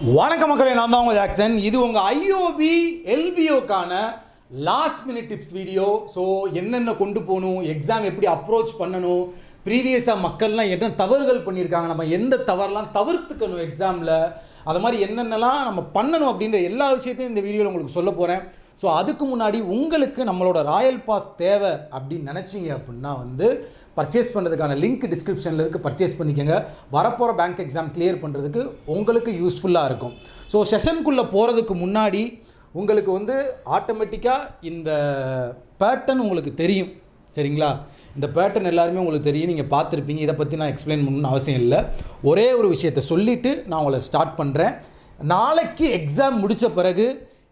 வணக்க மக்களே, நான் தான் உங்கள் ஜாக்சன். இது உங்கள் IOB LBOக்கான last minute tips video. So என்னென்ன கொண்டு போகணும், எக்ஸாம் எப்படி அப்ரோச் பண்ணணும், ப்ரீவியஸாக மக்கள்லாம் என்ன தவறுகள் பண்ணியிருக்காங்க, நம்ம எந்த தவறுலாம் தவிர்த்துக்கணும் எக்ஸாமில், அது மாதிரி என்னென்னலாம் நம்ம பண்ணணும் அப்படின்ற எல்லா விஷயத்தையும் இந்த வீடியோவில் உங்களுக்கு சொல்ல போகிறேன். ஸோ அதுக்கு முன்னாடி உங்களுக்கு நம்மளோட ராயல் பாஸ் தேவை அப்படின்னு நினச்சிங்க அப்படின்னா பர்ச்சேஸ் பண்ணுறதுக்கான லிங்க் டிஸ்கிரிப்ஷனில் இருக்குது, பர்ச்சேஸ் பண்ணிக்கோங்க. வரப்போகிற பேங்க் எக்ஸாம் கிளியர் பண்ணுறதுக்கு உங்களுக்கு யூஸ்ஃபுல்லாக இருக்கும். ஸோ செஷனுக்குள்ளே போகிறதுக்கு முன்னாடி உங்களுக்கு ஆட்டோமேட்டிக்காக இந்த பேட்டர்ன் உங்களுக்கு தெரியும், சரிங்களா? இந்த பேட்டர்ன் எல்லாருமே உங்களுக்கு தெரியும், நீங்கள் பார்த்துருப்பீங்க. இதை பற்றி நான் எக்ஸ்பிளைன் பண்ணணும்னு அவசியம் இல்லை. ஒரே ஒரு விஷயத்தை சொல்லிவிட்டு நான் உங்களை ஸ்டார்ட் பண்ணுறேன். நாளைக்கு எக்ஸாம் முடித்த பிறகு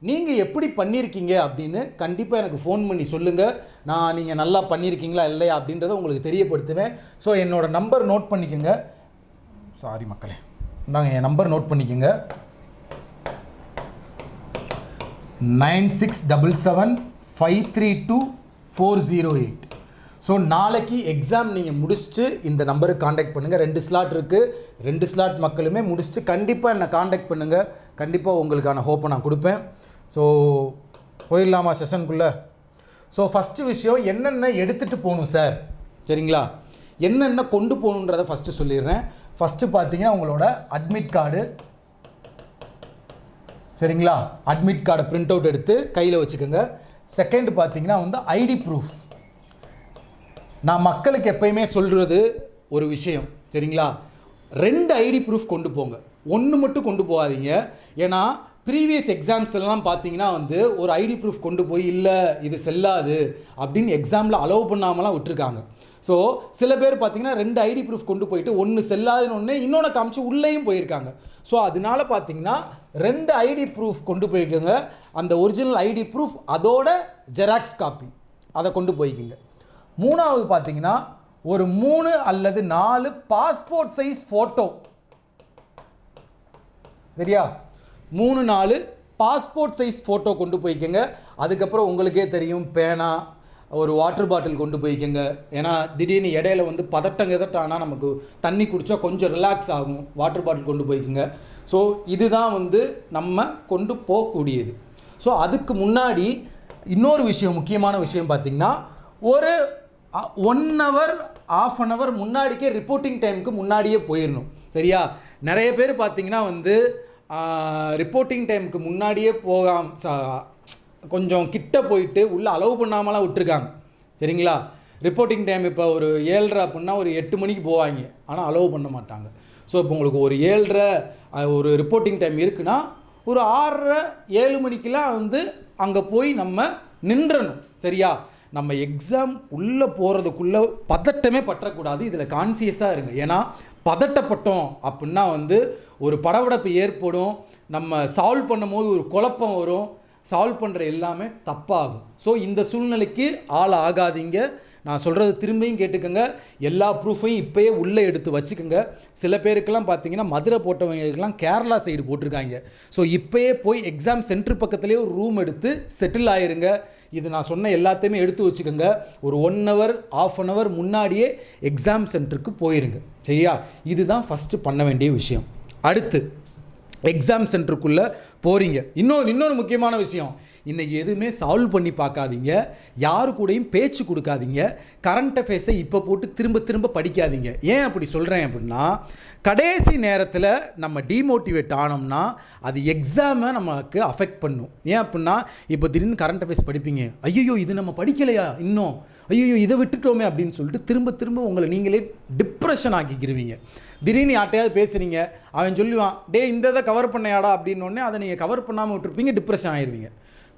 நீங்கள் எப்படி பண்ணியிருக்கீங்க அப்படின்னு கண்டிப்பாக எனக்கு ஃபோன் பண்ணி சொல்லுங்கள். நான் நீங்கள் நல்லா பண்ணியிருக்கீங்களா இல்லையா அப்படின்றத உங்களுக்கு தெரியப்படுத்துவேன். ஸோ என்னோடய நம்பர் நோட் பண்ணிக்கோங்க. சாரி மக்களே, இந்தாங்க என் நம்பர் நோட் பண்ணிக்கோங்க. 9677532408. ஸோ நாளைக்கு எக்ஸாம் நீங்கள் முடிச்சுட்டு இந்த நம்பருக்கு காண்டாக்ட் பண்ணுங்கள். 2 ஸ்லாட் இருக்குது. 2 ஸ்லாட் மக்களுமே முடிச்சுட்டு கண்டிப்பாக என்னை காண்டாக்ட் பண்ணுங்கள். கண்டிப்பாக உங்களுக்கான ஹோப்பை நான் கொடுப்பேன். ஸோ போயிடலாமா செஷனுக்குள்ளே? ஸோ ஃபஸ்ட்டு விஷயம், என்னென்ன எடுத்துகிட்டு போகணும் சார், சரிங்களா? என்னென்ன கொண்டு போகணுன்றதை ஃபஸ்ட்டு சொல்லிடுறேன். ஃபஸ்ட்டு பார்த்தீங்கன்னா உங்களோட அட்மிட் கார்டு, சரிங்களா? அட்மிட் கார்டை பிரிண்ட் அவுட் எடுத்து கையில் வச்சுக்கோங்க. செகண்ட் பார்த்தீங்கன்னா ஐடி ப்ரூஃப். நான் மக்களுக்கு எப்பயுமே சொல்கிறது ஒரு விஷயம், சரிங்களா? 2 ஐடி ப்ரூஃப் கொண்டு போங்க, 1 மட்டும் கொண்டு போகாதீங்க. ஏன்னா ப்ரீவியஸ் எக்ஸாம்ஸ் எல்லாம் பார்த்தீங்கன்னா ஒரு ஐடி ப்ரூஃப் கொண்டு போய் இல்லை இது செல்லாது அப்படின்னு எக்ஸாமில் அலோவ் பண்ணாமலாம் விட்டுருக்காங்க. ஸோ சில பேர் பார்த்தீங்கன்னா 2 ஐடி ப்ரூஃப் கொண்டு போயிட்டு ஒன்று செல்லாதுன்னு ஒன்று இன்னொன்று காமிச்சு உள்ளேயும் போயிருக்காங்க. ஸோ அதனால பார்த்தீங்கன்னா 2 ஐடி ப்ரூஃப் கொண்டு போய்க்கோங்க. அந்த ஒரிஜினல் ஐடி ப்ரூஃப் அதோட ஜெராக்ஸ் காப்பி அதை கொண்டு போய்க்குங்க. மூணாவது பார்த்தீங்கன்னா ஒரு 3 அல்லது 4 பாஸ்போர்ட் சைஸ் ஃபோட்டோ, சரியா? 3-4 பாஸ்போர்ட் சைஸ் ஃபோட்டோ கொண்டு போய்க்கோங்க. அதுக்கப்புறம் உங்களுக்கே தெரியும், பேனா, ஒரு வாட்டர் பாட்டில் கொண்டு போய்க்கோங்க. ஏன்னா திடீர்னு இடையில பதட்டங்கிதட்டானால் நமக்கு தண்ணி குடித்தா கொஞ்சம் ரிலாக்ஸ் ஆகும். வாட்டர் பாட்டில் கொண்டு போய்க்குங்க. ஸோ இதுதான் நம்ம கொண்டு போகக்கூடியது. ஸோ அதுக்கு முன்னாடி இன்னொரு விஷயம், முக்கியமான விஷயம் பார்த்திங்கன்னா, ஒரு 1 hour 1/2 an hour முன்னாடிக்கே ரிப்போர்ட்டிங் டைமுக்கு முன்னாடியே போயிடணும், சரியா? நிறைய பேர் பார்த்திங்கன்னா ரிப்போர்ட்டிங் டைமுக்கு முன்னாடியே கொஞ்சம் கிட்ட போயிட்டு உள்ளே அலோவ் பண்ணாமலாம் விட்டுருக்காங்க, சரிங்களா? ரிப்போர்ட்டிங் டைம் இப்போ ஒரு 7:30 அப்படின்னா ஒரு 8 மணிக்கு போவாங்க, ஆனால் அலோவ் பண்ண மாட்டாங்க. ஸோ இப்போ உங்களுக்கு ஒரு 7:30 ஒரு ரிப்போர்ட்டிங் டைம் இருக்குன்னா ஒரு 6:30 7 மணிக்கெலாம் அங்கே போய் நம்ம நின்றணும், சரியா? நம்ம எக்ஸாம் உள்ளே போகிறதுக்குள்ளே பதட்டமே பற்றக்கூடாது. இதில் கான்சியஸாக இருங்க. ஏன்னா பதட்டப்பட்டோம் அப்படின்னா ஒரு படபடப்பு ஏற்படும். நம்ம சால்வ் பண்ணும் போது ஒரு குழப்பம் வரும். சால்வ் பண்ணுற எல்லாமே தப்பாகும். ஸோ இந்த சூழ்நிலைக்கு ஆள் ஆகாதீங்க. நான் சொல்கிறது திரும்பியும் கேட்டுக்கோங்க. எல்லா ப்ரூஃபையும் இப்போயே உள்ளே எடுத்து வச்சுக்கோங்க. சில பேருக்கெல்லாம் பார்த்தீங்கன்னா மதுரை போட்டவங்களுக்கெல்லாம் கேரளா சைடு போட்டிருக்காங்க. ஸோ இப்போயே போய் எக்ஸாம் சென்டர் பக்கத்துலேயே ஒரு ரூம் எடுத்து செட்டில் ஆயிருங்க. இது நான் சொன்ன எல்லாத்தையுமே எடுத்து வச்சுக்கோங்க. ஒரு 1 hour 1/2 an hour முன்னாடியே எக்ஸாம் சென்டருக்கு போயிருங்க, சரியா? இதுதான் ஃபஸ்ட்டு பண்ண வேண்டிய விஷயம். அடுத்து எக்ஸாம் சென்டருக்குள்ளே போகிறீங்க. இன்னொரு முக்கியமான விஷயம், இன்றைக்கி எதுவுமே சால்வ் பண்ணி பார்க்காதீங்க. யாரு கூடயும் பேச்சு கொடுக்காதீங்க. கரண்ட் அஃபேர்ஸை இப்போ போட்டு திரும்ப திரும்ப படிக்காதீங்க. ஏன் அப்படி சொல்கிறேன் அப்படின்னா, கடைசி நேரத்தில் நம்ம டீமோட்டிவேட் ஆனோம்னா அது எக்ஸாமை நமக்கு அஃபெக்ட் பண்ணும். ஏன் அப்படின்னா, இப்போ திடீர்னு கரண்ட் அஃபேர்ஸ் படிப்பீங்க, ஐயோ இது நம்ம படிக்கலையா இன்னும், ஐயோ இதை விட்டுட்டோமே அப்படின்னு சொல்லிட்டு திரும்ப திரும்ப உங்களை நீங்களே டிப்ரெஷன் ஆக்கிக்கிருவீங்க. திடீர்னு யார்ட்டையாவது பேசுகிறீங்க, அவன் சொல்லுவான், டே இந்த இதை கவர் பண்ணையாடா அப்படின்னோடனே அதை நீங்கள் கவர் பண்ணாமல் விட்டுருப்பீங்க, டிப்ரெஷன் ஆயிடுவீங்க.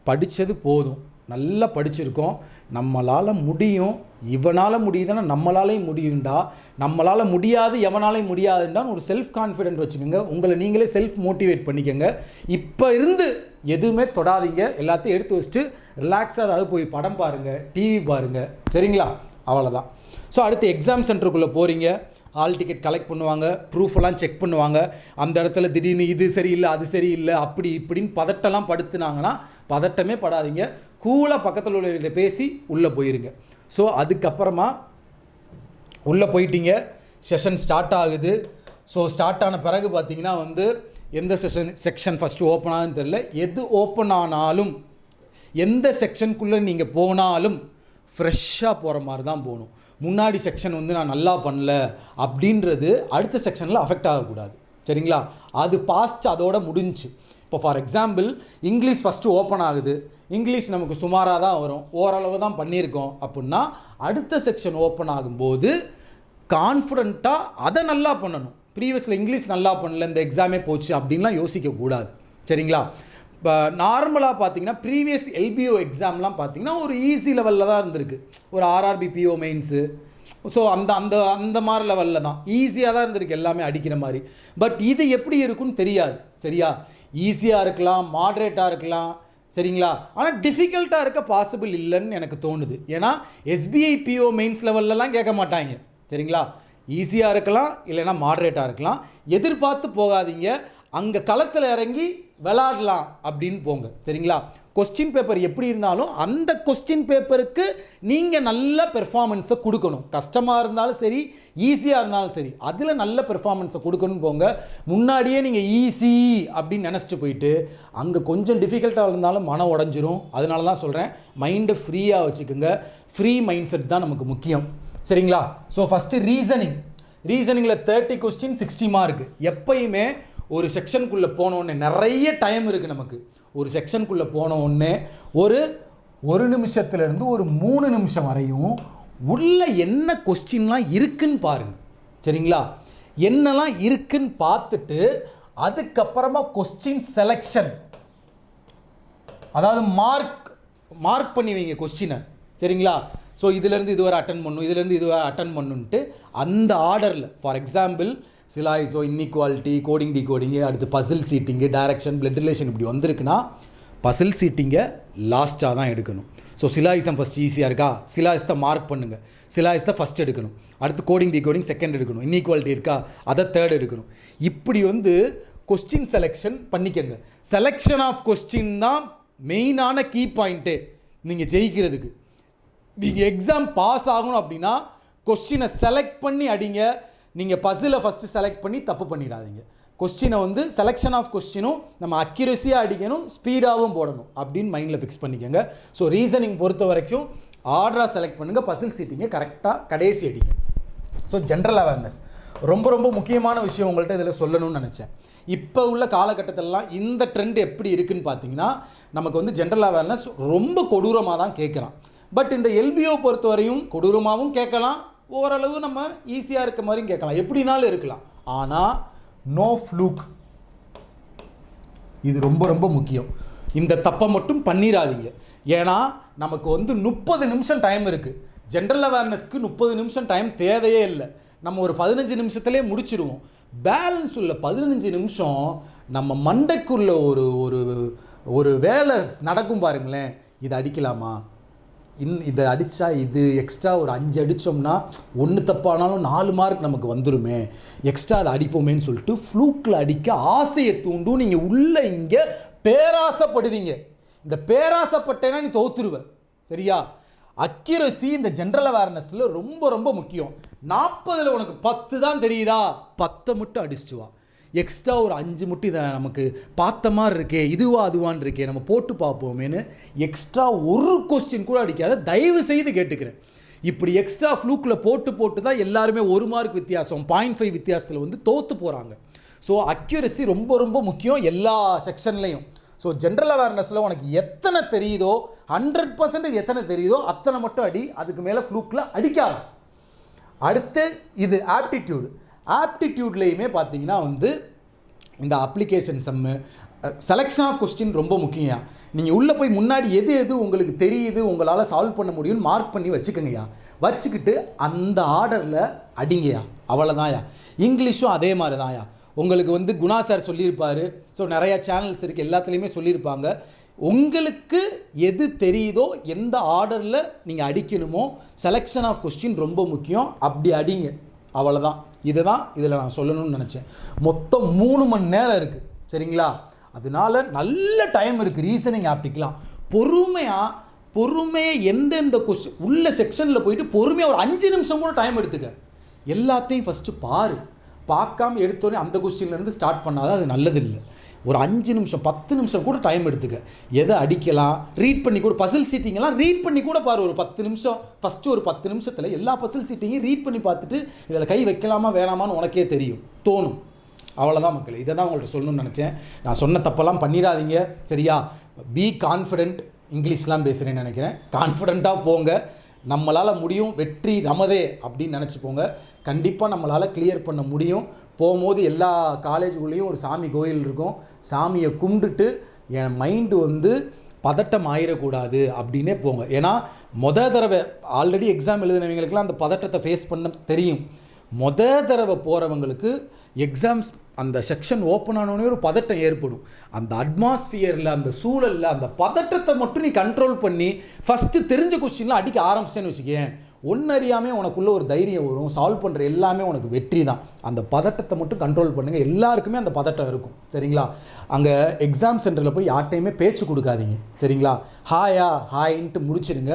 படித்தது போதும், நல்லா படிச்சிருக்கோம், நம்மளால் முடியும், இவனால் முடியுதுன்னா நம்மளாலேயும் முடியும்டா, நம்மளால் முடியாது எவனாலே முடியாதுண்டான்னு ஒரு செல்ஃப் கான்ஃபிடென்ட் வச்சுக்கோங்க. உங்களை நீங்களே செல்ஃப் மோட்டிவேட் பண்ணிக்கோங்க. இப்போ இருந்து எதுவுமே தொடாதீங்க. எல்லாத்தையும் எடுத்து வச்சுட்டு ரிலாக்ஸாக அதாவது போய் படம் பாருங்கள், டிவி பாருங்கள், சரிங்களா? அவ்வளோதான். ஸோ அடுத்து எக்ஸாம் சென்டருக்குள்ளே போகிறீங்க. ஹால் டிக்கெட் கலெக்ட் பண்ணுவாங்க, ப்ரூஃபெல்லாம் செக் பண்ணுவாங்க. அந்த இடத்துல திடீர்னு இது சரியில்லை அது சரியில்லை அப்படி இப்படின்னு பதட்டம்லாம் படுத்துனாங்கன்னா பதட்டமே படாதீங்க. கூலாக பக்கத்தில் உள்ள பேசி உள்ளே போயிருங்க. ஸோ அதுக்கப்புறமா உள்ளே போயிட்டீங்க, செஷன் ஸ்டார்ட் ஆகுது. ஸோ ஸ்டார்ட் ஆன பிறகு பார்த்திங்கன்னா எந்த செக்ஷன் ஃபஸ்ட்டு ஓப்பன் ஆகுதுன்னு தெரில, எது ஓப்பன் ஆனாலும் எந்த செக்ஷனுக்குள்ளே நீங்கள் போனாலும் ஃப்ரெஷ்ஷாக போகிற மாதிரி தான் போகணும். முன்னாடி செக்ஷன் வந்து நான் நல்லா பண்ணல அப்படின்றது அடுத்த செக்ஷனில் அஃபெக்ட் ஆகக்கூடாது. சரிங்களா? அது பாஸ்ட், அதோட முடிஞ்சு. இப்போ for example English first open ஆகுது, இங்கிலீஷ் நமக்கு சுமாராக தான் வரும், ஓரளவு தான் பண்ணியிருக்கோம் அப்படின்னா அடுத்த செக்ஷன் ஓப்பன் ஆகும்போது கான்ஃபிடண்ட்டாக அதை நல்லா பண்ணணும். ப்ரீவியஸில் இங்கிலீஷ் நல்லா பண்ணல, இந்த எக்ஸாமே போச்சு அப்படின்லாம் யோசிக்கக்கூடாது. சரிங்களா? இப்போ நார்மலாக பார்த்தீங்கன்னா ப்ரீவியஸ் எல்பிஓ எக்ஸாம்லாம் பார்த்தீங்கன்னா ஒரு ஈஸி லெவலில் தான் இருந்திருக்கு. ஒரு ஆர்ஆர்பி பிஓ மெயின்ஸு, ஸோ அந்த அந்த அந்த மாதிரி லெவலில் தான் ஈஸியாக தான் இருந்திருக்கு, எல்லாமே அடிக்கிற மாதிரி. பட் இது எப்படி இருக்குன்னு தெரியாது. சரியா? ஈஸியாக இருக்கலாம், மாட்ரேட்டாக இருக்கலாம். சரிங்களா? ஆனால் டிஃபிகல்ட்டாக இருக்க பாசிபிள் இல்லைன்னு எனக்கு தோணுது. ஏன்னா எஸ்பிஐ பிஓ மெயின்ஸ் லெவல்லலாம் கேட்க மாட்டாங்க. சரிங்களா? ஈஸியாக இருக்கலாம், இல்லைன்னா மாட்ரேட்டாக இருக்கலாம். எதிர்பார்த்து போகாதீங்க, அங்கே களத்தில் இறங்கி விளாடலாம் அப்படின்னு போங்க. சரிங்களா? கொஸ்டின் பேப்பர் எப்படி இருந்தாலும் அந்த கொஸ்டின் பேப்பருக்கு நீங்கள் நல்ல பெர்ஃபார்மன்ஸை கொடுக்கணும். கஷ்டமாக இருந்தாலும் சரி, ஈஸியாக இருந்தாலும் சரி, அதில் நல்ல பெர்ஃபார்மன்ஸை கொடுக்கணும்னு போங்க. முன்னாடியே நீங்கள் ஈஸி அப்படின்னு நினச்சிட்டு போயிட்டு அங்கே கொஞ்சம் டிஃபிகல்ட்டாக இருந்தாலும் மனம் உடஞ்சிரும். அதனால தான் சொல்கிறேன், மைண்டை ஃப்ரீயாக வச்சுக்கோங்க. ஃப்ரீ மைண்ட் செட் தான் நமக்கு முக்கியம். சரிங்களா? ஸோ ஃபஸ்ட்டு ரீசனிங்கில் 30 கொஸ்டின் 60 மார்க்கு. எப்பயுமே ஒரு செக்ஷனுக்குள்ளே போனோடனே நிறைய டைம் இருக்குது நமக்கு. ஒரு செக்ஷனுக்குள்ளே போனோடனே ஒரு நிமிஷத்துலேருந்து ஒரு 3 நிமிஷம் வரையும் உள்ள என்ன கொஸ்டின்லாம் இருக்குன்னு பாருங்கள். சரிங்களா? என்னெல்லாம் இருக்குன்னு பார்த்துட்டு அதுக்கப்புறமா கொஸ்டின் செலெக்ஷன், அதாவது மார்க் பண்ணி வைங்க கொஸ்டினை. சரிங்களா? ஸோ இதிலேருந்து இதுவரை அட்டன் பண்ணணும், இதிலேருந்து இதுவரை அட்டன் பண்ணணுன்ட்டு அந்த ஆர்டரில். ஃபார் எக்ஸாம்பிள் சிலாய்ஸோ, இன்இக்வாலிட்டி, கோடிங் டிகோடிங்கு, அடுத்து puzzle seating, direction, blood relation இப்படி வந்திருக்குன்னா பசில் சீட்டிங்கை லாஸ்ட்டாக தான் எடுக்கணும். ஸோ சிலாயிசம் ஃபஸ்ட் ஈஸியாக இருக்கா, சிலாயிசத்தை மார்க் பண்ணுங்கள், சிலாயிசத்தை ஃபஸ்ட் எடுக்கணும். அடுத்து கோடிங் டிகோடிங் செகண்ட் எடுக்கணும். இன்இக்வாலிட்டி இருக்கா, அதை தேர்ட் எடுக்கணும். இப்படி கொஸ்டின் செலெக்ஷன் பண்ணிக்கங்க. செலெக்ஷன் ஆஃப் கொஸ்டின் தான் மெயினான கீ பாயிண்ட்டு நீங்கள் ஜெயிக்கிறதுக்கு. நீங்கள் எக்ஸாம் பாஸ் ஆகணும் அப்படின்னா கொஸ்டினை செலக்ட் பண்ணி அடிங்க. நீங்கள் பசிலை ஃபஸ்ட்டு செலக்ட் பண்ணி தப்பு பண்ணிடாதீங்க. கொஸ்டினை செலெக்ஷன் ஆஃப் கொஸ்டினும் நம்ம அக்யூரஸியாக அடிக்கணும், ஸ்பீடாகவும் போடணும் அப்படின்னு மைண்டில் ஃபிக்ஸ் பண்ணிக்கோங்க. ஸோ ரீசனிங் பொறுத்த வரைக்கும் ஆர்டராக செலக்ட் பண்ணுங்கள், பசில் சீட்டிங்கை கரெக்டாக கடைசி அடிங்க. ஸோ ஜென்ரல் அவேர்னஸ் ரொம்ப ரொம்ப முக்கியமான விஷயம் உங்கள்கிட்ட இதில் சொல்லணும்னு நினச்சேன். இப்போ உள்ள காலகட்டத்திலலாம் இந்த ட்ரெண்ட் எப்படி இருக்குதுன்னு பார்த்தீங்கன்னா, நமக்கு ஜென்ரல் அவேர்னஸ் ரொம்ப கொடூரமாக தான் கேட்குறான். பட் இந்த எல்பிஓ பொறுத்தவரையும் கொடூரமாகவும் கேட்கலாம், ஓரளவு நம்ம ஈஸியாக இருக்க மாதிரியும் கேட்கலாம், எப்படினாலும் இருக்கலாம். ஆனால் நோ ஃப்ளூக், இது ரொம்ப ரொம்ப முக்கியம். இந்த தப்பை மட்டும் பண்ணிடாதீங்க. ஏன்னா நமக்கு 30 நிமிஷம் டைம் இருக்குது. ஜென்ரல் அவேர்னஸ்க்கு 30 நிமிஷம் டைம் தேவையே இல்லை. நம்ம ஒரு 15 நிமிஷத்துலேயே முடிச்சிடுவோம். பேலன்ஸ் உள்ள 15 நிமிஷம் நம்ம மண்டைக்குள்ள ஒரு வேலை நடக்கும் பாருங்களேன். இதை அடிக்கலாமா, இதை அடித்தா இது எக்ஸ்ட்ரா ஒரு 5 அடித்தோம்னா 1 தப்பானாலும் 4 மார்க் நமக்கு வந்துருமே, எக்ஸ்ட்ரா அதை அடிப்போமேன்னு சொல்லிட்டு ஃப்ளூக்கில் அடிக்க ஆசையை தூண்டும். நீங்கள் உள்ளே இங்கே பேராசைப்படுவீங்க. இந்த பேராசைப்பட்டேன்னா நீ தோத்துருவ. சரியா? அக்யூரசி இந்த ஜென்ரல் அவேர்னஸில் ரொம்ப ரொம்ப முக்கியம். 40ல் உனக்கு 10 தான் தெரியுதா, 10 மட்டும் அடிச்சுட்டு வா. எக்ஸ்ட்ரா ஒரு 5 முட்டி இதை நமக்கு பார்த்த மாதிரி இருக்கே, இதுவா அதுவான் இருக்கே, நம்ம போட்டு பார்ப்போமேனு எக்ஸ்ட்ரா ஒரு கொஸ்டின் கூட அடிக்காத, தயவு செய்து கேட்டுக்கிறேன். இப்படி எக்ஸ்ட்ரா ஃப்ளூக்கில் போட்டு தான் எல்லாருமே 1 மார்க் வித்தியாசம், 0.5 வித்தியாசத்தில் தோற்று போகிறாங்க. ஸோ அக்யூரசி ரொம்ப ரொம்ப முக்கியம் எல்லா செக்ஷன்லையும். ஸோ ஜென்ரல் அவேர்னஸில் உனக்கு எத்தனை தெரியுதோ, 100% எத்தனை தெரியுதோ அத்தனை மட்டும் அடி, அதுக்கு மேலே ஃப்ளூக்கில் அடிக்காது. அடுத்து இது ஆப்டிடியூட்லேயுமே பார்த்தீங்கன்னா இந்த அப்ளிகேஷன் சம்மு, செலெக்ஷன் ஆஃப் கொஸ்டின் ரொம்ப முக்கியம். நீங்கள் உள்ளே போய் முன்னாடி எது உங்களுக்கு தெரியுது, உங்களால் சால்வ் பண்ண முடியும்னு மார்க் பண்ணி வச்சுக்கோங்கய்யா. வச்சுக்கிட்டு அந்த ஆர்டரில் அடிங்கய்யா, அவ்வளோதான்யா. இங்கிலீஷும் அதே மாதிரி தான்யா. உங்களுக்கு குணா சார் சொல்லியிருப்பார். ஸோ நிறையா சேனல்ஸ் இருக்குது, எல்லாத்துலேயுமே சொல்லியிருப்பாங்க. உங்களுக்கு எது தெரியுதோ, எந்த ஆர்டரில் நீங்கள் அடிக்கணுமோ, செலெக்ஷன் ஆஃப் கொஸ்டின் ரொம்ப முக்கியம். அப்படி அடிங்க, அவ்வளோதான். இதுதான் இதில் நான் சொல்லணும்னு நினச்சேன். மொத்தம் 3 மணி நேரம் இருக்குது. சரிங்களா? அதனால நல்ல டைம் இருக்குது ரீசனிங் ஆப்டிக்கலாம். பொறுமையாக எந்தெந்த கொஸ்டின் உள்ள செக்ஷனில் போயிட்டு பொறுமையாக ஒரு 5 நிமிஷம் கூட டைம் எடுத்துக்க. எல்லாத்தையும் ஃபஸ்ட்டு பார்க்காம எடுத்தோடனே அந்த கொஸ்டின்லேருந்து ஸ்டார்ட் பண்ணாதான் அது நல்லது இல்லை. ஒரு 5 நிமிஷம் 10 நிமிஷம் கூட டைம் எடுத்துக்க. எதை அடிக்கலாம் ரீட் பண்ணி கூட, பசில் சீட்டிங்கெல்லாம் ரீட் பண்ணி கூட பாரு. ஒரு 10 நிமிஷம் ஃபஸ்ட்டு ஒரு 10 நிமிஷத்தில் எல்லா பசில் சீட்டிங்கையும் ரீட் பண்ணி பார்த்துட்டு இதில் கை வைக்கலாமா வேணாமான்னு உனக்கே தெரியும், தோணும். அவ்வளோதான் மக்கள், இதை தான் உங்கள்கிட்ட சொல்லணும்னு நினச்சேன். நான் சொன்ன தப்பெல்லாம் பண்ணிடாதீங்க சரியா. பி கான்ஃபிடென்ட், இங்கிலீஷ்லாம் பேசுகிறேன்னு நினைக்கிறேன். கான்ஃபிடென்ட்டாக போங்க, நம்மளால் முடியும், வெற்றி நமதே அப்படின்னு நினச்சிப்போங்க. கண்டிப்பாக நம்மளால் கிளியர் பண்ண முடியும். போகும்போது எல்லா காலேஜுக்குள்ளேயும் ஒரு சாமி கோயில் இருக்கும், சாமியை கும்பிட்டுட்டு என் மைண்டு வந்து பதட்டம் ஆயிடக்கூடாது அப்படின்னே போங்க. ஏன்னா தடவை ஆல்ரெடி எக்ஸாம் எழுதினவங்களுக்குலாம் அந்த பதட்டத்தை ஃபேஸ் பண்ண தெரியும். தடவை போகிறவங்களுக்கு எக்ஸாம்ஸ் அந்த செக்ஷன் ஓப்பன் ஆனோடனே ஒரு பதட்டம் ஏற்படும். அந்த அட்மாஸ்பியரில், அந்த சூழலில் அந்த பதட்டத்தை மட்டும் நீ கண்ட்ரோல் பண்ணி ஃபஸ்ட்டு தெரிஞ்ச கொஸ்டின்லாம் அடிக்க ஆரம்பிச்சேன்னு வச்சுக்கேன், ஒன்று அறியாமல் உனக்குள்ளே ஒரு தைரியம் வரும். சால்வ் பண்ணுற எல்லாமே உனக்கு வெற்றி தான். அந்த பதட்டத்தை மட்டும் கண்ட்ரோல் பண்ணுங்கள். எல்லாருக்குமே அந்த பதட்டம் இருக்கும் சரிங்களா. அங்கே எக்ஸாம் சென்டரில் போய் யார்ட்டையுமே பேச்சு கொடுக்காதீங்க சரிங்களா. ஹாயின்ட்டு முடிச்சிருங்க.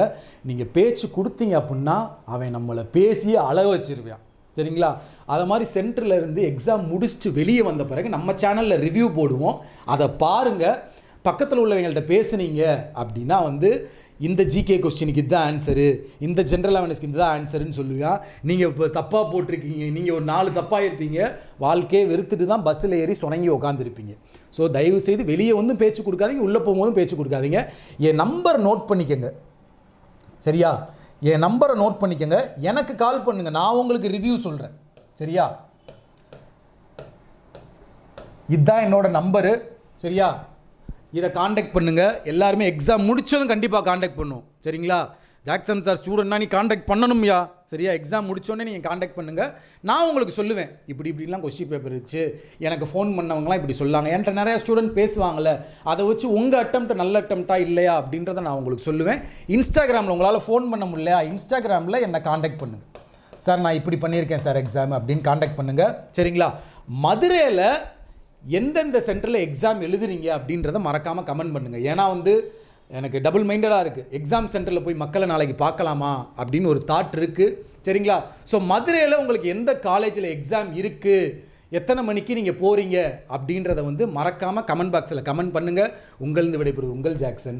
நீங்கள் பேச்சு கொடுத்தீங்க அப்படின்னா அவன் நம்மளை பேசி அழ வச்சிருவான் சரிங்களா. அதை மாதிரி சென்டரில் இருந்து எக்ஸாம் முடிச்சுட்டு வெளியே வந்த பிறகு நம்ம சேனலில் ரிவ்யூ போடுவோம், அதை பாருங்கள். பக்கத்தில் உள்ளவங்கள்ட்ட பேசுனீங்க அப்படின்னா வந்து இந்த ஜிகே கொஸ்டினுக்கு இதுதான் ஆன்சரு, இந்த ஜென்ரல் அவேர்னஸ்க்கு இதுதான் ஆன்சருன்னு சொல்லுவா. நீங்கள் இப்போ தப்பாக போட்டிருக்கீங்க, நீங்கள் ஒரு 4 தப்பாக இருப்பீங்க, வாழ்க்கையை வெறுத்துட்டு தான் பஸ்ஸில் ஏறி சுணங்கி உட்காந்துருப்பீங்க. ஸோ தயவு செய்து வெளியே வந்தும் பேச்சு கொடுக்காதீங்க, உள்ளே போகும்போதும் பேச்சு கொடுக்காதீங்க. என் நம்பர் நோட் பண்ணிக்கோங்க சரியா. என் நம்பரை நோட் பண்ணிக்கோங்க, எனக்கு கால் பண்ணுங்கள், நான் உங்களுக்கு ரிவ்யூ சொல்கிறேன் சரியா. இதுதான் என்னோட நம்பரு சரியா. இதை காண்டாக்ட் பண்ணுங்கள். எல்லாருமே எக்ஸாம் முடித்ததும் கண்டிப்பாக காண்டாக்ட் பண்ணும் சரிங்களா. ஜாக்சன் சார் ஸ்டூடெண்ட்னா நீ காண்டாக்ட் பண்ணணும்யா சரியா. எக்ஸாம் முடித்தோடனே நீங்கள் காண்டாக்ட் பண்ணுங்கள், நான் உங்களுக்கு சொல்லுவேன் இப்படிலாம் கொஸ்டின் பேப்பர் இருந்துச்சு, எனக்கு ஃபோன் பண்ணவங்களாம் இப்படி சொல்லாங்க, என்கிட்ட நிறையா ஸ்டூடெண்ட் பேசுவாங்கள்ல, அதை வச்சு உங்கள் அட்டம்ப்ட் நல்ல அட்டம்ப்டா இல்லையா அப்படின்றத நான் உங்களுக்கு சொல்லுவேன். இன்ஸ்டாகிராமில் உங்களால் ஃபோன் பண்ண முடியலையா, இன்ஸ்டாகிராமில் என்னை காண்டாக்ட் பண்ணுங்கள். சார் நான் இப்படி பண்ணியிருக்கேன் சார் எக்ஸாம் அப்படின்னு காண்டாக்ட் பண்ணுங்கள் சரிங்களா. மதுரையில் எந்தெந்த சென்டரில் எக்ஸாம் எழுதுறீங்க அப்படின்றத மறக்காமல் கமெண்ட் பண்ணுங்கள். ஏன்னா வந்து எனக்கு டபுள் மைண்டடாக இருக்குது. எக்ஸாம் சென்டரில் போய் மக்களை நாளைக்கு பார்க்கலாமா அப்படின்னு ஒரு தாட் இருக்குது சரிங்களா. ஸோ மதுரையில் உங்களுக்கு எந்த காலேஜில் எக்ஸாம் இருக்குது, எத்தனை மணிக்கு நீங்கள் போகிறீங்க அப்படின்றத வந்து மறக்காமல் கமெண்ட் பாக்ஸில் கமெண்ட் பண்ணுங்கள். உங்களிருந்து விடைபெறுவது உங்கள் ஜாக்சன்.